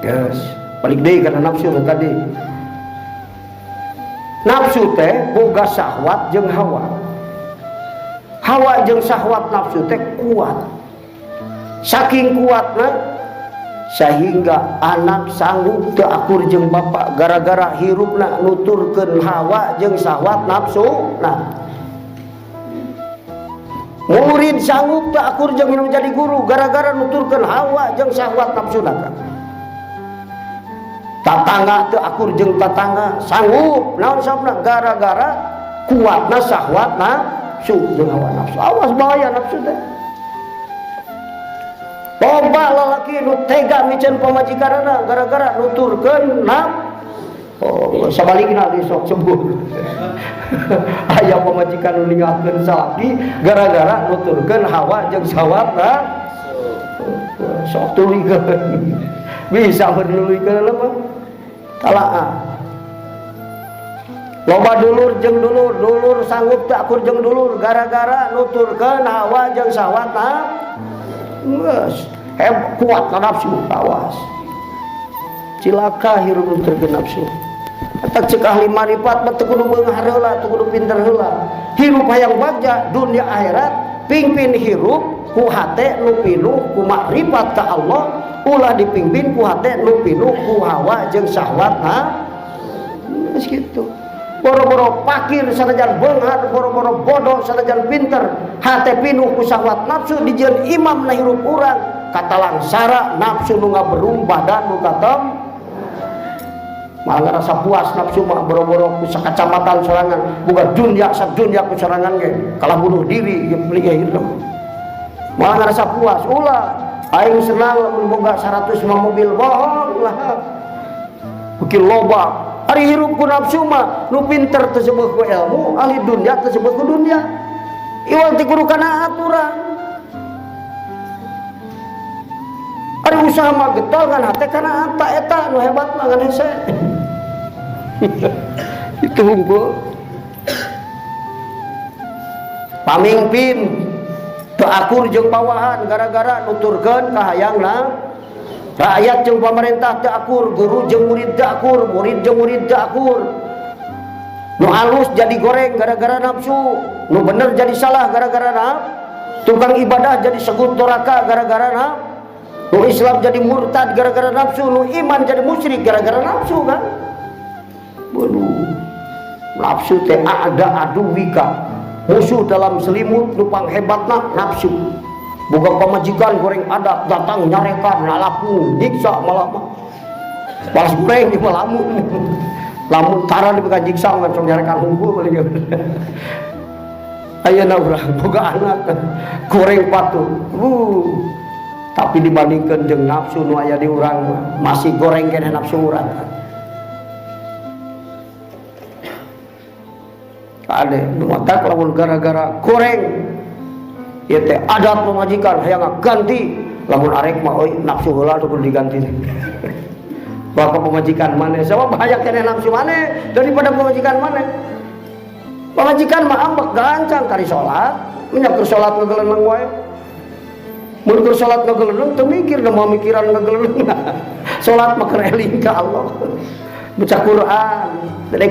Yes, balik deui kana nafsu tadi. Nafsu teh boga syahwat jeung hawa. Hawa jeung syahwat nafsu teh kuat. Saking kuatna sehingga anak sanggup teu akur jeung bapak gara-gara hirupna nuturkeun hawa jeung syahwat nafsu. Nah, murid sanggup teu akur jeung minum jadi guru gara-gara nuturkeun hawa jeung syahwat nafsuna. Tatangga teu akur jeung tatangga sanggup naon sababna gara-gara kuatna syahwat nafsu jeung hawa nafsu. Awas bahaya nafsu teh. Loba lalaki nu tega miceun pamajikanna gara-gara nuturkeun sabalikna di sok sembuh. Aya pamajikan nu ninggalkeun salaki gara-gara nuturkeun hawa jeung syahwat sok tulikeun. Bisa menulikeun mah talaah. Loba dulur jeung dulur sanggup teu akur jeung dulur gara-gara nuturkeun hawa jeung syahwat kuat nafsu. Awas cilaka hirup nuturkeun nafsu. Eta ceuk ahli marifat teu kudu beunghar heula, teu kudu pinter heula. Hirup hayang bagja dunia akhirat pingpin hirup ku hate nu pinuh ku makrifat ka Allah, ulah dipimpin ku hate nu pinuh ku hawa jeung syahwat. Geus kitu. Boro-boro pakir sanajan beunghar, boro-boro bodoh sanajan pinter, hate pinuh ku syahwat nafsu dijieun imam na hirup urang, katalang sara nafsu nu ngaberum badan nu katem. Malah rasa puas nafsu mah boro-boro ku sakacamatan sorangan, boga dunya sak dunya ku sorangan ge, kalah bunuh diri ge beli hirup. Malah ngerasa puas, ulah aing senang lamun boga 100 mobil, bohong lah. Beuki loba ari hirup ku nafsu mah nu pinter teu sebeuh ku ilmu, ahli dunya teu sebeuh ku dunya. Iwal teh kudu kana aturan. Ari usaha mah getol kan hate kana anta eta nu hebat mah ngan hese. Itu hungkul. Pamimpin teu akur jeung bawahan gara-gara nuturkeun kahayangna rakyat jeung pemerintah teu akur, guru jeung murid teu akur, murid jeung murid teu akur. Nu alus jadi goreng gara-gara nafsu, nu bener jadi salah gara-gara nafsu. Tukang ibadah jadi segut doraka gara-gara nafsu. Nu Islam jadi murtad gara-gara nafsu, nu iman jadi musyrik gara-gara nafsu kan. Waduh. Nafsu teh ada aduwika. Musuh dalam selimut nu panghebatna nafsu. Boga pamajikan goreng adab datang nyarekan nalapu nyiksa malah mah balas goreng di malamun lamun tara di bekan nyiksa ngan sok nyarekan hungkul balik ayeuna urang boga anak goreng patuh tapi dibandingkeun jeung nafsu nu aya di urang masih goreng kene nafsu urang. Ade nu matak lamun gara-gara goreng ieu teh adat pamajikan hayang ganti lamun arek mah euy nafsu heula teu diganti. Baka pamajikan maneh sabab bahaya keneh nafsu maneh daripada pamajikan maneh. Pamajikan mah ambek gancang kari salat, nya keur salat ngageleunang wae. Mun keur salat ngageleunang teu mikir da mau mikiran ngageleunang. Salat mah keur eling ka Allah. Baca Quran.